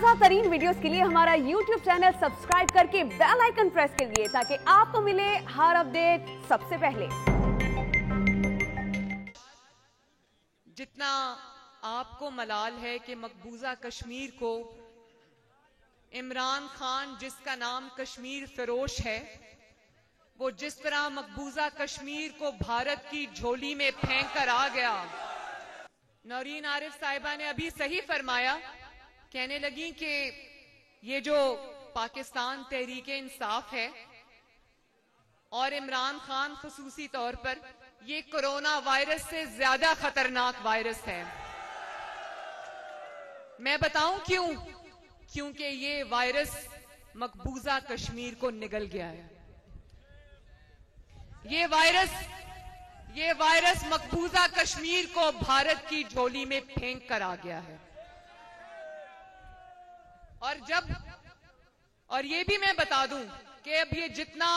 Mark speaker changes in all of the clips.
Speaker 1: ताजा तरीन वीडियोस के लिए हमारा YouTube चैनल सब्सक्राइब करके बेल आइकन प्रेस कीजिए ताकि आपको मिले हर अपडेट सबसे पहले।
Speaker 2: जितना आपको मलाल है कि मकबूजा कश्मीर को इमरान खान, जिसका नाम कश्मीर फरोश है, वो जिस तरह मकबूजा कश्मीर को भारत की झोली में फेंक कर आ गया। नौरीन आरिफ साहिबा ने अभी सही फरमाया, कहने लगी कि ये जो पाकिस्तान तहरीके इंसाफ है और इमरान खान खुसूसी तौर पर, ये कोरोना वायरस से ज्यादा खतरनाक वायरस है। मैं बताऊं क्यों? क्योंकि ये वायरस मकबूजा कश्मीर को निगल गया है। ये वायरस मकबूजा कश्मीर को भारत की झोली में फेंक कर आ गया है। और ये भी मैं बता दूं कि अब ये जितना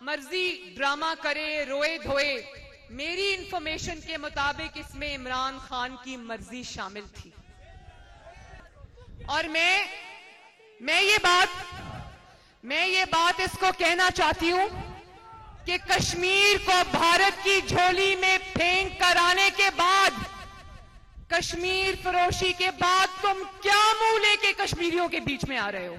Speaker 2: मर्जी ड्रामा करे, रोए धोए, मेरी इंफॉर्मेशन के मुताबिक इसमें इमरान खान की मर्जी शामिल थी। और मैं ये बात इसको कहना चाहती हूं कि कश्मीर को भारत की झोली में फेंक कर आने के बाद, कश्मीर फरोशी के बाद तुम क्या मुंह लेके कश्मीरियों के बीच में आ रहे हो?